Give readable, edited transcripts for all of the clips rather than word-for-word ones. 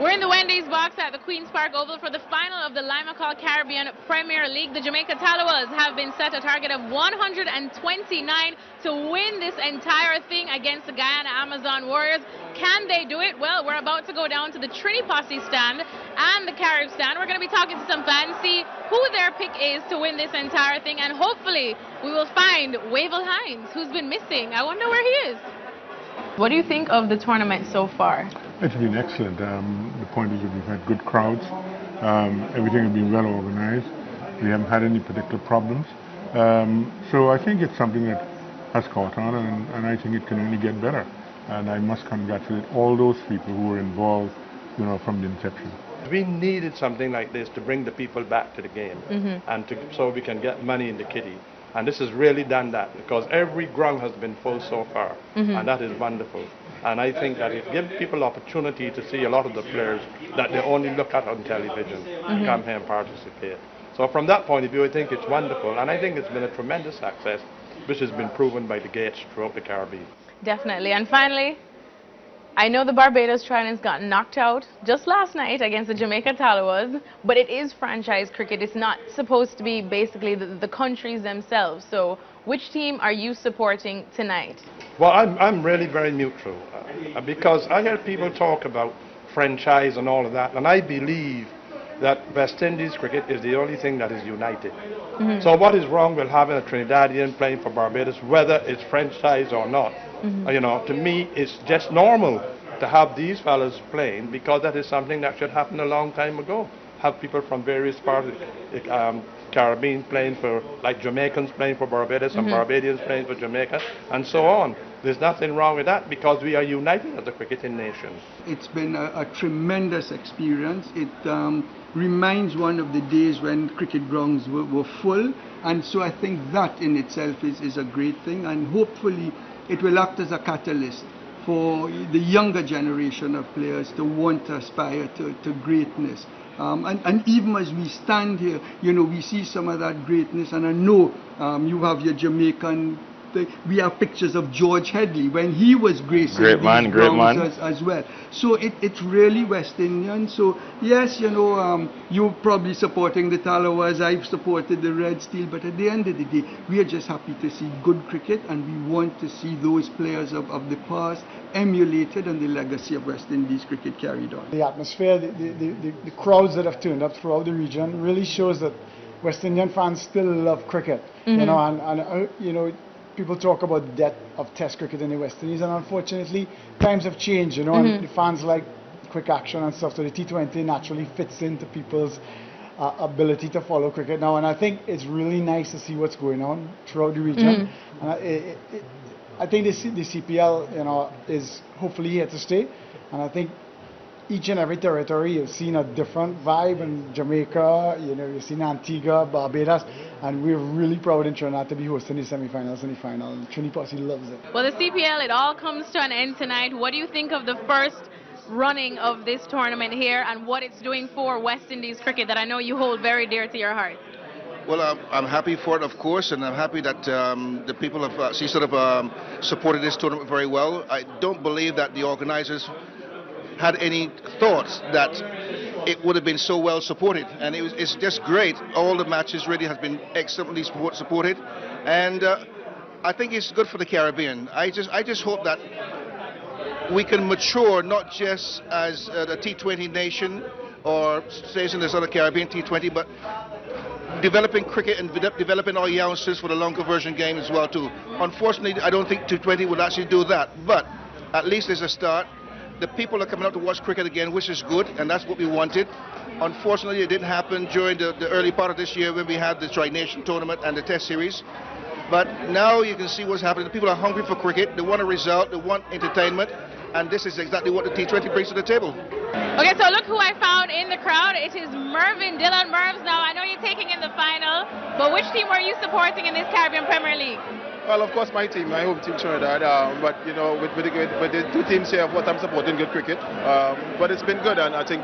We're in the Wendy's box at the Queen's Park Oval for the final of the Limacol Caribbean Premier League. The Jamaica Talawas have been set a target of 129 to win this entire thing against the Guyana Amazon Warriors. Can they do it? Well, we're about to go down to the Trini Posse stand and the Carib stand. We're going to be talking to some fans, see who their pick is to win this entire thing, and hopefully we will find Wavell Hines, who's been missing. I wonder where he is. What do you think of the tournament so far? It's been excellent. The point is that we've had good crowds. Everything has been well organized. We haven't had any particular problems. So I think it's something that has caught on, and I think it can only get better. And I must congratulate all those people who were involved, from the inception. We needed something like this to bring the people back to the game, and so we can get money in the kitty. And this has really done that, because every ground has been full so far, and that is wonderful. And I think that it gives people opportunity to see a lot of the players that they only look at on television, come here and participate. So from that point of view, I think it's wonderful, and I think it's been a tremendous success, which has been proven by the gates throughout the Caribbean. Definitely. And finally, I know the Barbados Tridents got knocked out just last night against the Jamaica Talawas, but it is franchise cricket. It's not supposed to be basically the countries themselves. So which team are you supporting tonight? Well, I'm really very neutral, because I hear people talk about franchise and all of that, and I believe that West Indies cricket is the only thing that is united. So what is wrong with having a Trinidadian playing for Barbados, whether it's franchise or not? To me, it's just normal to have these fellas playing, because that is something that should happen a long time ago. Have people from various parts of the Caribbean playing for, like Jamaicans playing for Barbados and Barbadians playing for Jamaica, and so on. There's nothing wrong with that, because we are united as a cricketing nation. It's been a tremendous experience. It reminds one of the days when cricket grounds were full, and so I think that in itself is a great thing, and hopefully it will act as a catalyst for the younger generation of players to want to aspire to greatness. And even as we stand here, we see some of that greatness, and I know you have your Jamaican. We have pictures of George Headley when he was gracing great man. As well. So it's really West Indian. So yes, you're probably supporting the Talawas. I've supported the Red Steel. But at the end of the day, we are just happy to see good cricket, and we want to see those players of the past emulated and the legacy of West Indies cricket carried on. The atmosphere, the crowds that have turned up throughout the region really shows that West Indian fans still love cricket. People talk about the death of Test cricket in the West Indies, and unfortunately, times have changed, and the fans like quick action and stuff, so the T20 naturally fits into people's ability to follow cricket now, and I think it's really nice to see what's going on throughout the region. And I think the CPL, is hopefully here to stay, and I think each and every territory you've seen a different vibe. In Jamaica, you've seen Antigua, Barbados, and we're really proud in Trinidad to be hosting the semi-finals and the final. Trini Posse loves it. Well, the CPL, it all comes to an end tonight. What do you think of the first running of this tournament here, and what it's doing for West Indies cricket that I know you hold very dear to your heart? Well, I'm happy for it, of course, and I'm happy that the people have supported this tournament very well. I don't believe that the organizers had any thoughts that it would have been so well supported, and it's just great. All the matches really have been excellently supported, and I think it's good for the Caribbean. I just hope that we can mature, not just as the T20 nation or stays in this other Caribbean T20, but developing cricket and developing our youngsters for the longer version game as well too. Unfortunately, I don't think T20 will actually do that, but at least there's a start. The people are coming out to watch cricket again, which is good, and that's what we wanted. Unfortunately, it didn't happen during the early part of this year when we had the Tri-Nation tournament and the Test series. But now you can see what's happening. The people are hungry for cricket. They want a result. They want entertainment. And this is exactly what the T20 brings to the table. Okay, so look who I found in the crowd. It is Mervyn Dillon. Mervs, now I know you're taking in the final, but which team were you supporting in this Caribbean Premier League? Well, of course, my team, my home team, Trinidad. But with the two teams here, what I'm supporting, good cricket. But it's been good, and I think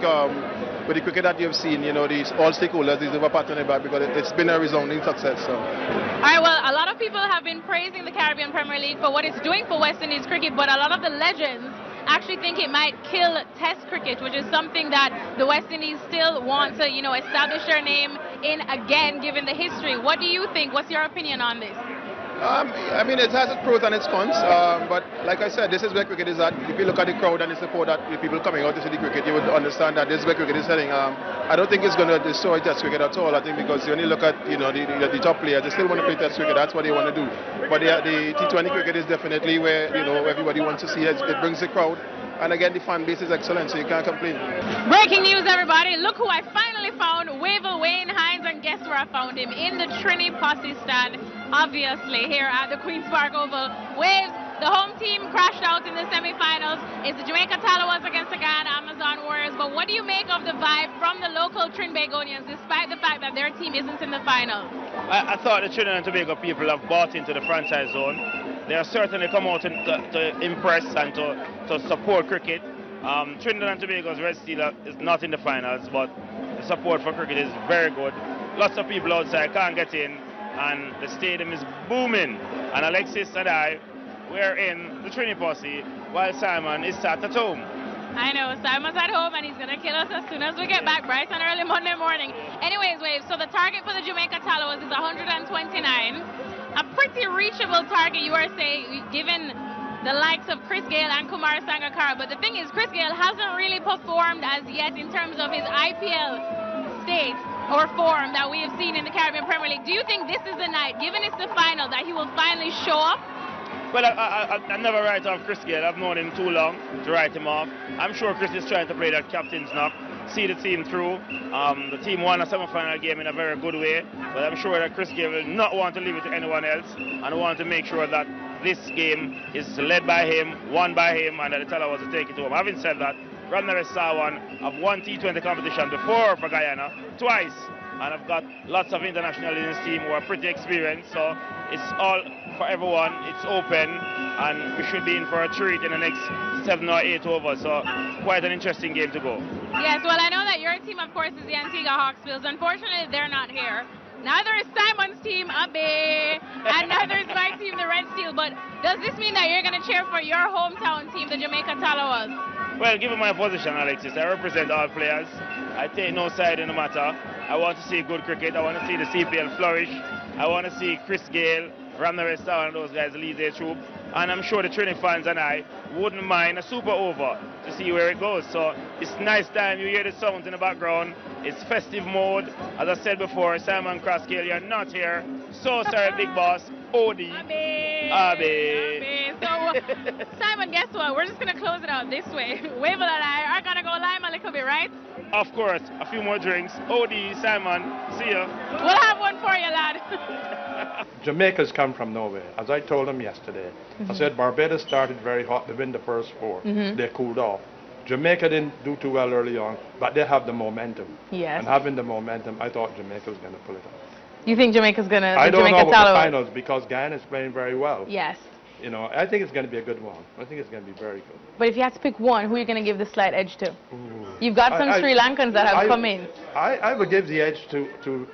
with the cricket that you've seen, these all stakeholders, these are patting it back, because it's been a resounding success. So. All right. Well, a lot of people have been praising the Caribbean Premier League for what it's doing for West Indies cricket, but a lot of the legends actually think it might kill Test cricket, which is something that the West Indies still want to, you know, establish their name in again, given the history. What do you think? What's your opinion on this? I mean, it has its pros and its cons, but like I said, this is where cricket is at. If you look at the crowd and the support that the people coming out to see the cricket, you would understand that this is where cricket is heading. I don't think it's going to destroy Test cricket at all. I think because when you look at, you know, the top players, they still want to play Test cricket. That's what they want to do. But the T20 cricket is definitely where, you know, everybody wants to see it. It brings the crowd. And again, the fan base is excellent, so you can't complain. Breaking news, everybody. Look who I finally found. Wayne Hines, and guess where I found him? In the Trini Posse stand, obviously, here at the Queen's Park Oval. Waves, the home team crashed out in the semifinals. It's the Jamaica Talawas against the Guyana Amazon Warriors. But what do you make of the vibe from the local Trinbagonians, despite the fact that their team isn't in the final? I thought the Trinidad and Tobago people have bought into the franchise zone. They have certainly come out to impress and to support cricket. Trinidad and Tobago's Red Steel is not in the finals, but the support for cricket is very good. Lots of people outside can't get in, and the stadium is booming. And Alexis and I, we're in the Trini Posse, while Simon is sat at home. I know, Simon's at home and he's going to kill us as soon as we get back bright and early Monday morning. Anyways, Waves, so the target for the Jamaica Talawas is 129. A pretty reachable target, you are saying, given the likes of Chris Gayle and Kumar Sangakkara. But the thing is, Chris Gayle hasn't really performed as yet in terms of his IPL state or form that we have seen in the Caribbean Premier League. Do you think this is the night, given it's the final, that he will finally show up? Well, I never write off Chris Gayle. I've known him too long to write him off. I'm sure Chris is trying to play that captain's knock, see the team through. The team won a semi-final game in a very good way, but I'm sure that Chris Gayle will not want to leave it to anyone else and want to make sure that this game is led by him, won by him, and that the Talawas will take it home. Having said that, Ramnaresh Sawan have won T20 competition before for Guyana, twice, and I've got lots of internationals in his team who are pretty experienced, so it's all for everyone, it's open, and we should be in for a treat in the next 7 or 8 overs, so quite an interesting game to go. Yes, well, I know that your team, of course, is the Antigua Hawksbills. Unfortunately, they're not here. Neither is Simon's team, Abe, and neither is my team, the Red Steel. But does this mean that you're going to cheer for your hometown team, the Jamaica Talawas? Well, given my position, Alexis, I represent all players. I take no side in the matter. I want to see good cricket. I want to see the CPL flourish. I want to see Chris Gayle, Ramnaresh Sawan, and those guys lead their troop. And I'm sure the Trini fans and I wouldn't mind a super over to see where it goes. So it's nice time. You hear the sounds in the background. It's festive mode. As I said before, Simon Crossgale, you're not here. So sorry, big boss. Odie. Abe. So, Simon, guess what? We're just going to close it out this way. Wavell and I are going to go lime a little bit, right? Of course. A few more drinks. Odie, Simon, see ya. We'll have one for you, lad. Jamaica's come from nowhere. As I told them yesterday, I said Barbados started very hot. They win the first 4. They cooled off. Jamaica didn't do too well early on, but they have the momentum. Yes. And having the momentum, I thought Jamaica was going to pull it off. You think Jamaica's going to? I don't know about the finals because Guyana is playing very well. Yes. You know, I think it's going to be a good one. I think it's going to be very good. But if you had to pick one, who are you going to give the slight edge to? You've got some Sri Lankans that have come in. I would give the edge to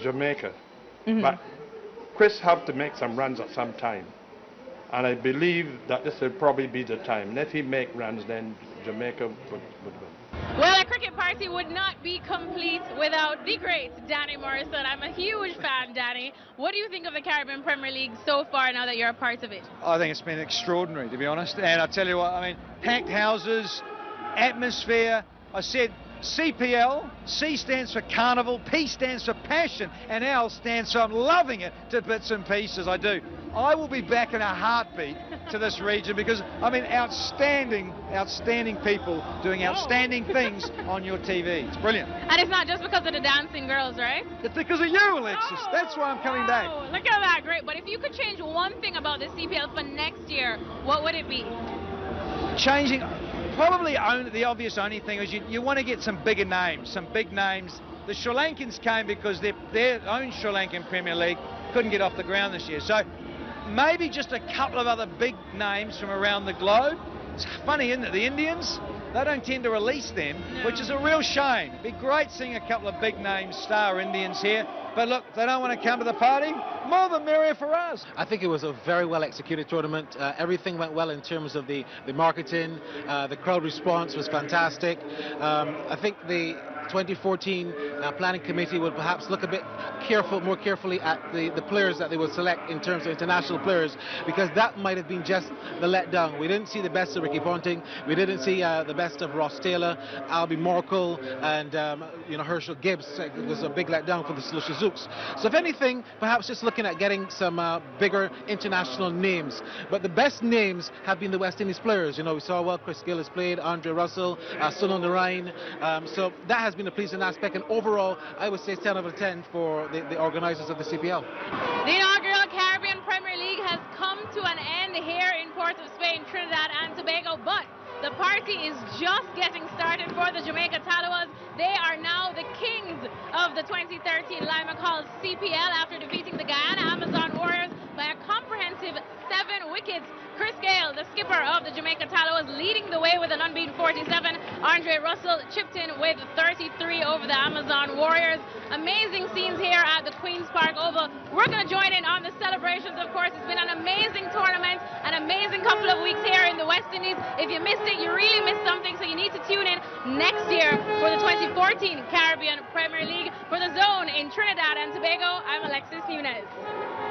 Jamaica. But Chris have to make some runs at some time. And I believe that this will probably be the time. And if he make runs, then Jamaica would win. Well, a cricket party would not be complete without the great Danny Morrison. I'm a huge fan, Danny. What do you think of the Caribbean Premier League so far now that you're a part of it? I think it's been extraordinary, to be honest. And I tell you what, I mean, packed houses, atmosphere. I said CPL, C stands for Carnival, P stands for Passion, and L stands for I'm loving it to bits and pieces. I do. I will be back in a heartbeat to this region because, I mean, outstanding people doing outstanding things on your TV. It's brilliant. And it's not just because of the dancing girls, right? It's because of you, Alexis. That's why I'm coming back. Look at that, great. But if you could change one thing about the CPL for next year, what would it be? Changing, probably the obvious only thing is you want to get some bigger names, some big names. The Sri Lankans came because their own Sri Lankan Premier League couldn't get off the ground this year. So maybe just a couple of other big names from around the globe. It's funny, isn't it? The Indians, they don't tend to release them, which is a real shame. It'd be great seeing a couple of big names, star Indians here. But look, if they don't want to come to the party, more the merrier for us. I think it was a very well executed tournament. Everything went well in terms of the marketing. The crowd response was fantastic. I think the 2014 planning committee would perhaps look a bit more carefully at the players that they would select in terms of international players, because that might have been just the letdown. We didn't see the best of Ricky Ponting. We didn't see the best of Ross Taylor, Albie Morkel, and Herschel Gibbs. It was a big letdown for the Slushie Zooks. So if anything, perhaps just looking at getting some bigger international names. But the best names have been the West Indies players. You know, we saw well Chris Gill has played, Andre Russell, Sunil Narain. So that has been a pleasing aspect, and overall I would say 10 out of 10 for the organisers of the CPL. The inaugural Caribbean Premier League has come to an end here in Port of Spain, Trinidad and Tobago, but the party is just getting started for the Jamaica Talawas. They are now the kings of the 2013 Lima Call CPL after defeating the Guyana Amazon Warriors by a comprehensive 7 wickets. Chris Gale, the skipper of the Jamaica Talawas, leading the way with an unbeaten 47. Andre Russell chipped in with 33 over the Amazon Warriors. Amazing scenes here at the Queen's Park Oval. We're going to join in on the celebrations, of course. It's been an amazing tournament, an amazing couple of weeks here in the West Indies. If you missed it, you really missed something, so you need to tune in next year for the 2014 Caribbean Premier League. For The Zone in Trinidad and Tobago, I'm Alexis Nunez.